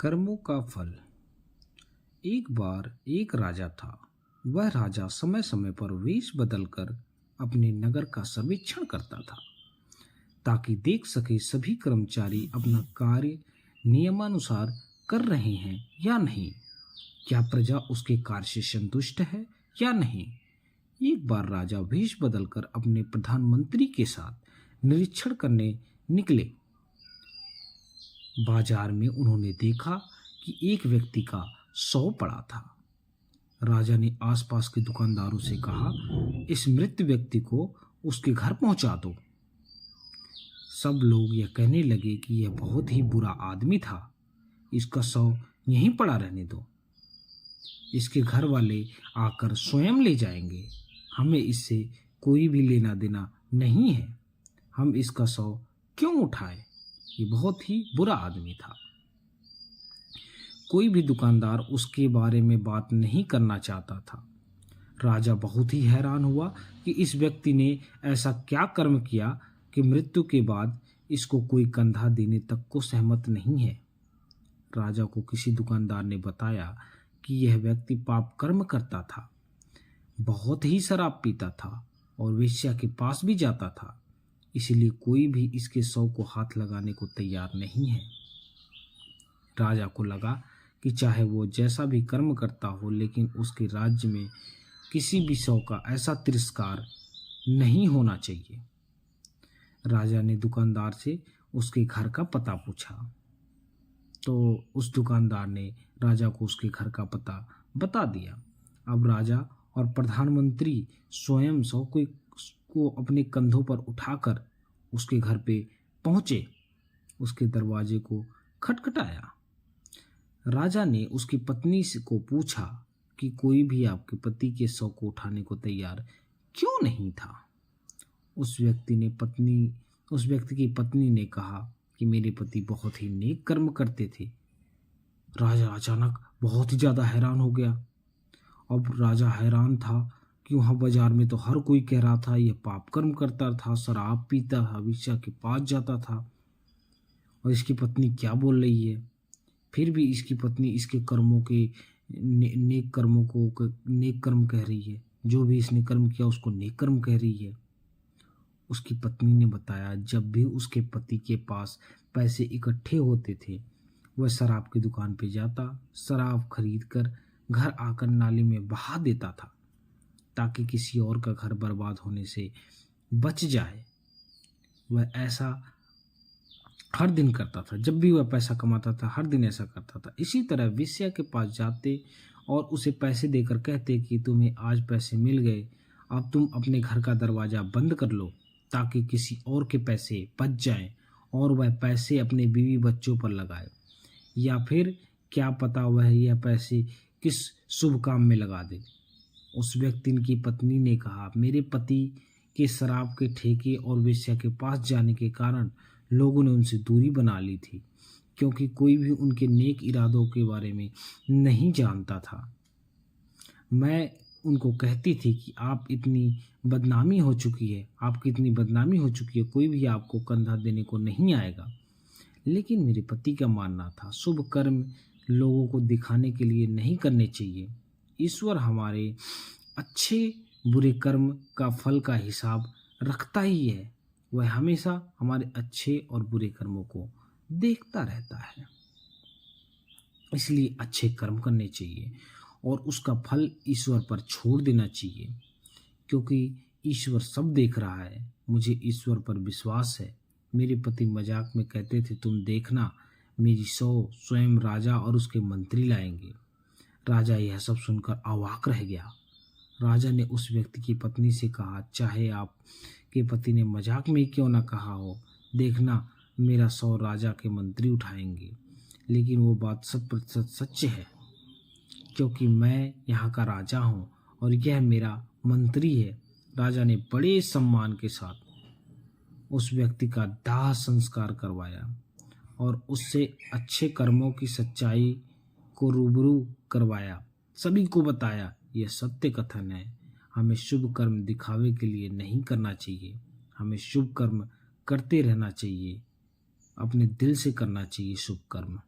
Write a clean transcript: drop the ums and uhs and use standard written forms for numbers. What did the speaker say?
कर्मों का फल। एक बार एक राजा था। वह राजा समय समय पर वेश बदलकर अपने नगर का सर्वेक्षण करता था ताकि देख सके सभी कर्मचारी अपना कार्य नियमानुसार कर रहे हैं या नहीं। क्या प्रजा उसके कार्य से संतुष्ट है या नहीं। एक बार राजा वेश बदलकर अपने प्रधानमंत्री के साथ निरीक्षण करने निकले। बाजार में उन्होंने देखा कि एक व्यक्ति का शव पड़ा था। राजा ने आसपास के दुकानदारों से कहा, इस मृत व्यक्ति को उसके घर पहुंचा दो। सब लोग यह कहने लगे कि यह बहुत ही बुरा आदमी था, इसका शव यहीं पड़ा रहने दो, इसके घर वाले आकर स्वयं ले जाएंगे, हमें इससे कोई भी लेना देना नहीं है, हम इसका शव क्यों उठाएं, ये बहुत ही बुरा आदमी था। कोई भी दुकानदार उसके बारे में बात नहीं करना चाहता था। राजा बहुत ही हैरान हुआ कि इस व्यक्ति ने ऐसा क्या कर्म किया कि मृत्यु के बाद इसको कोई कंधा देने तक को सहमत नहीं है। राजा को किसी दुकानदार ने बताया कि यह व्यक्ति पाप कर्म करता था, बहुत ही शराब पीता था और वेश्या के पास भी जाता था, इसलिए कोई भी इसके शव को हाथ लगाने को तैयार नहीं है। राजा को लगा कि चाहे वो जैसा भी कर्म करता हो, लेकिन उसके राज्य में किसी भी शव का ऐसा तिरस्कार नहीं होना चाहिए। राजा ने दुकानदार से उसके घर का पता पूछा, तो उस दुकानदार ने राजा को उसके घर का पता बता दिया। अब राजा और प्रधानमंत्री स्वयं शव को अपने कंधों पर उठाकर उसके घर पे पहुंचे। उसके दरवाजे को खटखटाया। राजा ने उसकी पत्नी को पूछा कि कोई भी आपके पति के शव को उठाने को तैयार क्यों नहीं था। उस व्यक्ति की पत्नी ने कहा कि मेरे पति बहुत ही नेक कर्म करते थे। राजा अचानक बहुत ही ज्यादा हैरान हो गया। अब राजा हैरान था कि वहां बाजार में तो हर कोई कह रहा था यह पाप कर्म करता था, शराब पीता था, वेश्या के पास जाता था, और इसकी पत्नी क्या बोल रही है। फिर भी इसकी पत्नी इसके कर्मों के नेक कर्मों को नेक कर्म कह रही है, जो भी इसने कर्म किया उसको नेक कर्म कह रही है। उसकी पत्नी ने बताया, जब भी उसके पति के पास पैसे इकट्ठे होते थे वह शराब की दुकान पे जाता, शराब खरीद कर घर आकर नाली में बहा देता था ताकि किसी और का घर बर्बाद होने से बच जाए। वह ऐसा हर दिन करता था, जब भी वह पैसा कमाता था हर दिन ऐसा करता था। इसी तरह वेश्या के पास जाते और उसे पैसे देकर कहते कि तुम्हें आज पैसे मिल गए, अब तुम अपने घर का दरवाज़ा बंद कर लो ताकि किसी और के पैसे बच जाएं और वह पैसे अपने बीवी बच्चों पर लगाए, या फिर क्या पता वह यह पैसे किस शुभ काम में लगा दे। उस व्यक्ति की पत्नी ने कहा, मेरे पति के शराब के ठेके और वेश्या के पास जाने के कारण लोगों ने उनसे दूरी बना ली थी, क्योंकि कोई भी उनके नेक इरादों के बारे में नहीं जानता था। मैं उनको कहती थी कि आपकी इतनी बदनामी हो चुकी है, कोई भी आपको कंधा देने को नहीं आएगा। लेकिन मेरे पति का मानना था, शुभ कर्म लोगों को दिखाने के लिए नहीं करने चाहिए। ईश्वर हमारे अच्छे बुरे कर्म का फल का हिसाब रखता ही है, वह हमेशा हमारे अच्छे और बुरे कर्मों को देखता रहता है। इसलिए अच्छे कर्म करने चाहिए और उसका फल ईश्वर पर छोड़ देना चाहिए, क्योंकि ईश्वर सब देख रहा है। मुझे ईश्वर पर विश्वास है। मेरे पति मजाक में कहते थे, तुम देखना मेरी शव स्वयं राजा और उसके मंत्री लाएंगे। राजा यह सब सुनकर अवाक रह गया। राजा ने उस व्यक्ति की पत्नी से कहा, चाहे आपके पति ने मजाक में क्यों ना कहा हो, देखना मेरा शव राजा के मंत्री उठाएंगे, लेकिन वो बात 100% सच है, क्योंकि मैं यहाँ का राजा हूँ और यह मेरा मंत्री है। राजा ने बड़े सम्मान के साथ उस व्यक्ति का दाह संस्कार करवाया और उससे अच्छे कर्मों की सच्चाई को रूबरू करवाया, सभी को बताया यह सत्य कथन है। हमें शुभ कर्म दिखावे के लिए नहीं करना चाहिए, हमें शुभ कर्म करते रहना चाहिए, अपने दिल से करना चाहिए शुभ कर्म।